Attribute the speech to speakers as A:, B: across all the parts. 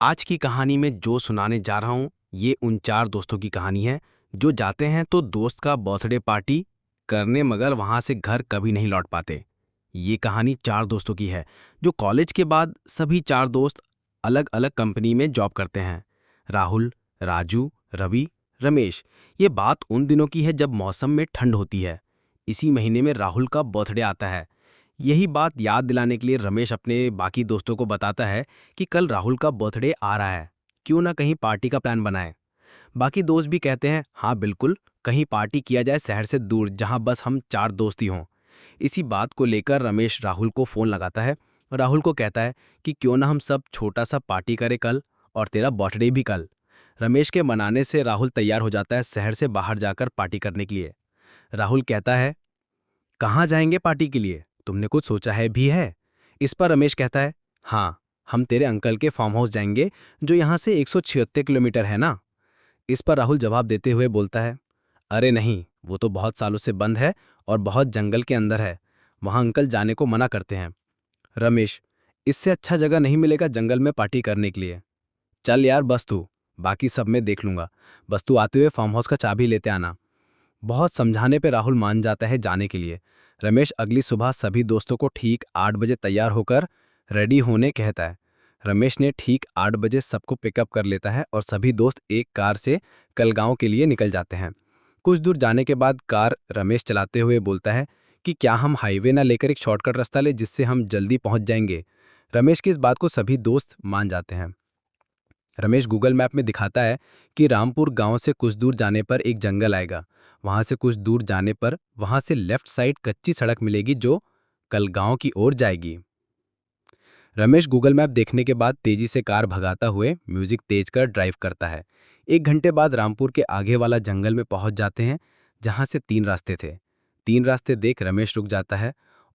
A: आज की कहानी में जो सुनाने जा रहा हूँ ये उन चार दोस्तों की कहानी है जो जाते हैं तो दोस्त का बर्थडे पार्टी करने मगर वहां से घर कभी नहीं लौट पाते। ये कहानी चार दोस्तों की है जो कॉलेज के बाद सभी चार दोस्त अलग अलग कंपनी में जॉब करते हैं। राहुल, राजू, रवि, रमेश। ये बात उन दिनों की है जब मौसम में ठंड होती है। इसी महीने में राहुल का बर्थडे आता है। यही बात याद दिलाने के लिए रमेश अपने बाकी दोस्तों को बताता है कि कल राहुल का बर्थडे आ रहा है, क्यों ना कहीं पार्टी का प्लान बनाएं। बाकी दोस्त भी कहते हैं हाँ बिल्कुल, कहीं पार्टी किया जाए शहर से दूर जहां बस हम चार दोस्त ही हों। इसी बात को लेकर रमेश राहुल को फ़ोन लगाता है और राहुल को कहता है कि क्यों ना हम सब छोटा सा पार्टी करें कल, और तेरा बर्थडे भी कल। रमेश के मनाने से राहुल तैयार हो जाता है शहर से बाहर जाकर पार्टी करने के लिए। राहुल कहता है कहाँ जाएंगे पार्टी के लिए, तुमने कुछ सोचा है भी है? इस पर रमेश कहता है हाँ, हम तेरे अंकल के फार्म हाउस जाएंगे जो यहाँ से 176 किलोमीटर है ना। इस पर राहुल जवाब देते हुए बोलता है अरे नहीं, वो तो बहुत सालों से बंद है और बहुत जंगल के अंदर है, वहाँ अंकल जाने को मना करते हैं। रमेश, इससे अच्छा जगह नहीं मिलेगा जंगल में पार्टी करने के लिए। चल यार बस तू, बाकी सब मैं देख लूंगा, बस तू आते हुए फार्म हाउस का चाबी लेते आना। बहुत समझाने पे राहुल मान जाता है जाने के लिए। रमेश अगली सुबह सभी दोस्तों को ठीक 8 बजे तैयार होकर रेडी होने कहता है। रमेश ने ठीक 8 बजे सबको पिकअप कर लेता है और सभी दोस्त एक कार से कल गांव के लिए निकल जाते हैं। कुछ दूर जाने के बाद कार रमेश चलाते हुए बोलता है कि क्या हम हाईवे ना लेकर एक शॉर्टकट रास्ता ले जिससे हम जल्दी पहुंच जाएंगे। रमेश की इस बात को सभी दोस्त मान जाते हैं। रमेश गूगल मैप में दिखाता है कि रामपुर गांव से कुछ दूर जाने पर एक जंगल आएगा। वहां से कुछ दूर जाने पर वहां से लेफ्ट साइड कच्ची सड़क मिलेगी जो कल गांव की ओर जाएगी। रमेश गूगल मैप देखने के बाद तेजी से कार भगाता हुए म्यूजिक तेज कर ड्राइव करता है। 1 घंटे बाद रामपुर के आगे वाला जंगल में पहुंच जाते हैं जहां से 3 रास्ते थे। 3 रास्ते देख रमेश रुक जाता है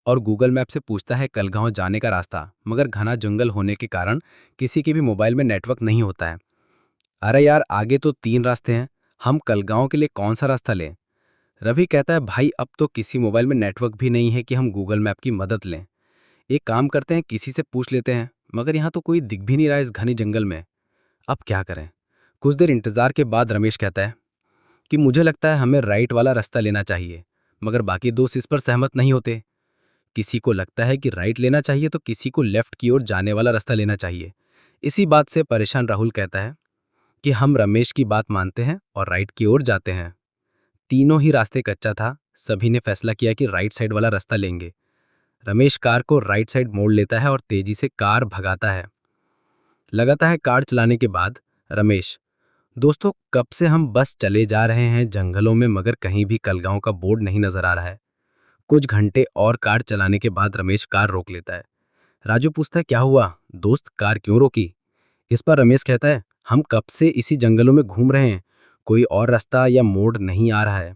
A: और गूगल मैप से पूछता है कल गांव जाने का रास्ता, मगर घना जंगल होने के कारण किसी के भी मोबाइल में नेटवर्क नहीं होता है। अरे यार, आगे तो 3 रास्ते हैं, हम कलगांव के लिए कौन सा रास्ता लें? रवि कहता है भाई अब तो किसी मोबाइल में नेटवर्क भी नहीं है कि हम गूगल मैप की मदद लें। एक काम करते हैं, किसी से पूछ लेते हैं, मगर यहाँ तो कोई दिख भी नहीं रहा इस घने जंगल में। अब क्या करें? कुछ देर इंतजार के बाद रमेश कहता है कि मुझे लगता है हमें राइट वाला रास्ता लेना चाहिए, मगर बाकी दोस्त इस पर सहमत नहीं होते। किसी को लगता है कि राइट लेना चाहिए तो किसी को लेफ्ट की ओर जाने वाला रास्ता लेना चाहिए। इसी बात से परेशान राहुल कहता है कि हम रमेश की बात मानते हैं और राइट की ओर जाते हैं। तीनों ही रास्ते कच्चा था, सभी ने फैसला किया कि राइट साइड वाला रास्ता लेंगे। रमेश कार को राइट साइड मोड़ लेता है और तेजी से कार भगाता है। लगाता है कार चलाने के बाद रमेश, दोस्तों कब से हम बस चले जा रहे हैं जंगलों में मगर कहीं भी कलगांव का बोर्ड नहीं नजर आ रहा है। कुछ घंटे और कार चलाने के बाद रमेश कार रोक लेता है। राजू पूछता है क्या हुआ दोस्त, कार क्यों रोकी? इस पर रमेश कहता है हम कब से इसी जंगलों में घूम रहे हैं, कोई और रास्ता या मोड़ नहीं आ रहा है।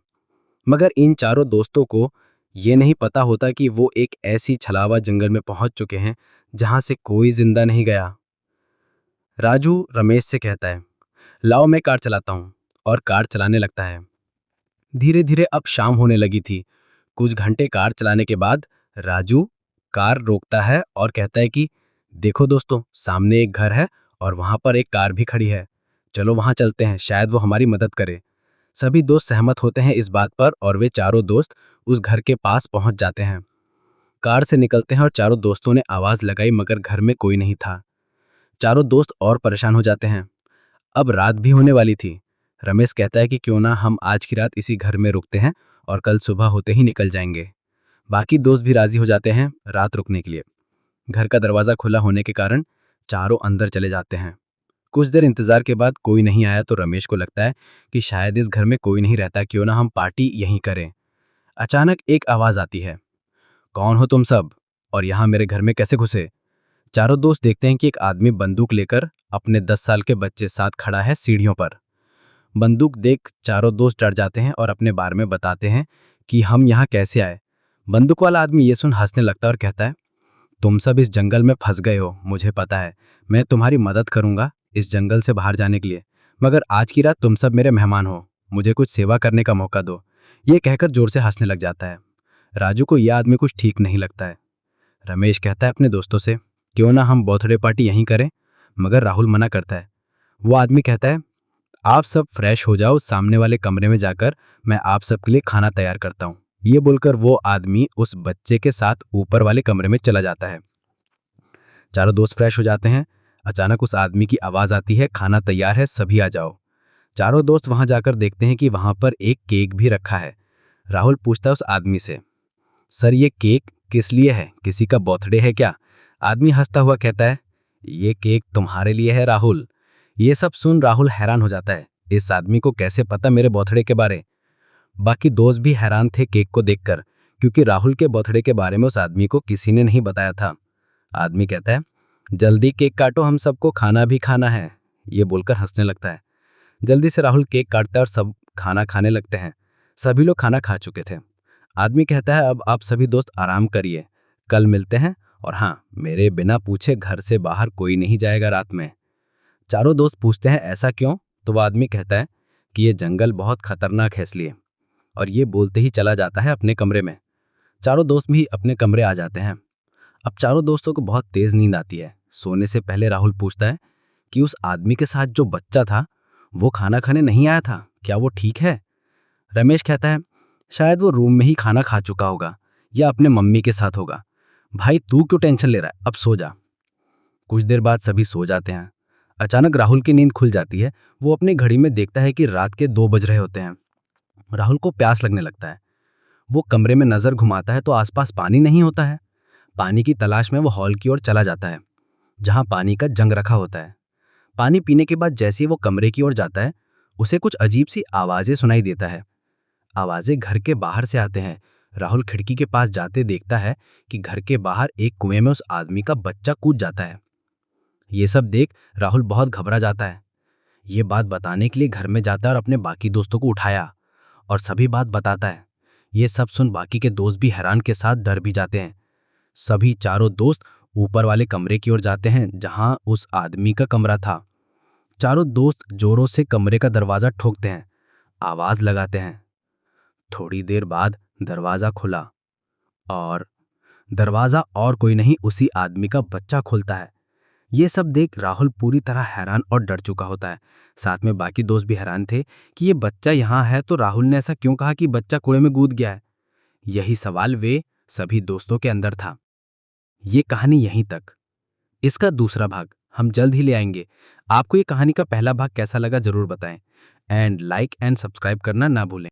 A: मगर इन चारों दोस्तों को ये नहीं पता होता कि वो एक ऐसी छलावा जंगल में पहुंच चुके हैं जहां से कोई जिंदा नहीं गया। राजू रमेश से कहता है लाओ मैं कार चलाता हूं, और कार चलाने लगता है। धीरे धीरे अब शाम होने लगी थी। कुछ घंटे कार चलाने के बाद राजू कार रोकता है और कहता है कि देखो दोस्तों, सामने एक घर है और वहां पर एक कार भी खड़ी है, चलो वहां चलते हैं, शायद वो हमारी मदद करे। सभी दोस्त सहमत होते हैं इस बात पर और वे चारों दोस्त उस घर के पास पहुंच जाते हैं। कार से निकलते हैं और चारों दोस्तों ने आवाज लगाई मगर घर में कोई नहीं था। चारों दोस्त और परेशान हो जाते हैं। अब रात भी होने वाली थी। रमेश कहता है कि क्यों ना हम आज की रात इसी घर में रुकते हैं और कल सुबह होते ही निकल जाएंगे। बाकी दोस्त भी राजी हो जाते हैं रात रुकने के लिए। घर का दरवाजा खुला होने के कारण चारों अंदर चले जाते हैं। कुछ देर इंतजार के बाद कोई नहीं आया तो रमेश को लगता है कि शायद इस घर में कोई नहीं रहता, क्यों ना हम पार्टी यहीं करें। अचानक एक आवाज आती है, कौन हो तुम सब और यहाँ मेरे घर में कैसे घुसे? चारों दोस्त देखते हैं कि एक आदमी बंदूक लेकर अपने 10 साल के बच्चे साथ खड़ा है सीढ़ियों पर। बंदूक देख चारों दोस्त डर जाते हैं और अपने बारे में बताते हैं कि हम यहाँ कैसे आए। बंदूक वाला आदमी ये सुन हंसने लगता है और कहता है तुम सब इस जंगल में फंस गए हो, मुझे पता है, मैं तुम्हारी मदद करूंगा इस जंगल से बाहर जाने के लिए, मगर आज की रात तुम सब मेरे मेहमान हो, मुझे कुछ सेवा करने का मौका दो। ये कहकर जोर से हंसने लग जाता है। राजू को यह आदमी कुछ ठीक नहीं लगता है। रमेश कहता है अपने दोस्तों से क्यों ना हम बर्थडे पार्टी यहीं करें, मगर राहुल मना करता है। वो आदमी कहता है, आप सब फ्रेश हो जाओ, सामने वाले कमरे में जाकर मैं आप सबके लिए खाना तैयार करता हूँ। ये बोलकर वो आदमी उस बच्चे के साथ ऊपर वाले कमरे में चला जाता है। चारों दोस्त फ्रेश हो जाते हैं। अचानक उस आदमी की आवाज आती है, खाना तैयार है, सभी आ जाओ। चारों दोस्त वहां जाकर देखते हैं कि वहां पर एक केक भी रखा है। राहुल पूछता है उस आदमी से, सर ये केक किस लिए है, किसी का बर्थडे है क्या? आदमी हंसता हुआ कहता है, ये केक तुम्हारे लिए है राहुल। ये सब सुन राहुल हैरान हो जाता है, इस आदमी को कैसे पता मेरे बर्थडे के बारे? बाकी दोस्त भी हैरान थे केक को देखकर, क्योंकि राहुल के बर्थडे के बारे में उस आदमी को किसी ने नहीं बताया था। आदमी कहता है, जल्दी केक काटो, हम सबको खाना भी खाना है। ये बोलकर हंसने लगता है। जल्दी से राहुल केक काटता है और सब खाना खाने लगते हैं। सभी लोग खाना खा चुके थे। आदमी कहता है, अब आप सभी दोस्त आराम करिए, कल मिलते हैं, और हाँ, मेरे बिना पूछे घर से बाहर कोई नहीं जाएगा रात में। चारों दोस्त पूछते हैं, ऐसा क्यों? तो वह आदमी कहता है कि ये जंगल बहुत खतरनाक है इसलिए, और ये बोलते ही चला जाता है अपने कमरे में। चारों दोस्त भी अपने कमरे आ जाते हैं। अब चारों दोस्तों को बहुत तेज नींद आती है। सोने से पहले राहुल पूछता है कि उस आदमी के साथ जो बच्चा था वो खाना खाने नहीं आया था, क्या वो ठीक है? रमेश कहता है, शायद वो रूम में ही खाना खा चुका होगा या अपने मम्मी के साथ होगा। भाई तू क्यों टेंशन ले रहा है, अब सो जा। कुछ देर बाद सभी सो जाते हैं। अचानक राहुल की नींद खुल जाती है। वो अपनी घड़ी में देखता है कि रात के 2 बज रहे होते हैं। राहुल को प्यास लगने लगता है। वो कमरे में नजर घुमाता है तो आसपास पानी नहीं होता है। पानी की तलाश में वो हॉल की ओर चला जाता है, जहां पानी का जंग रखा होता है। पानी पीने के बाद जैसे ही वो कमरे की ओर जाता है, उसे कुछ अजीब सी आवाजें सुनाई देता है। आवाजें घर के बाहर से आते हैं। राहुल खिड़की के पास जाते देखता है कि घर के बाहर एक कुएं में उस आदमी का बच्चा कूद जाता है। ये सब देख राहुल बहुत घबरा जाता है। ये बात बताने के लिए घर में जाता है और अपने बाकी दोस्तों को उठाया और सभी बात बताता है। ये सब सुन बाकी के दोस्त भी हैरान के साथ डर भी जाते हैं। सभी चारों दोस्त ऊपर वाले कमरे की ओर जाते हैं जहां उस आदमी का कमरा था। चारों दोस्त जोरों से कमरे का दरवाजा ठोकते हैं, आवाज लगाते हैं। थोड़ी देर बाद दरवाजा खुला और दरवाजा और कोई नहीं, उसी आदमी का बच्चा खोलता है। ये सब देख राहुल पूरी तरह हैरान और डर चुका होता है। साथ में बाकी दोस्त भी हैरान थे कि ये बच्चा यहाँ है तो राहुल ने ऐसा क्यों कहा कि बच्चा कुएं में कूद गया है। यही सवाल वे सभी दोस्तों के अंदर था। ये कहानी यहीं तक। इसका दूसरा भाग हम जल्द ही ले आएंगे। आपको ये कहानी का पहला भाग कैसा लगा जरूर बताएं, एंड लाइक एंड सब्सक्राइब करना ना भूलें।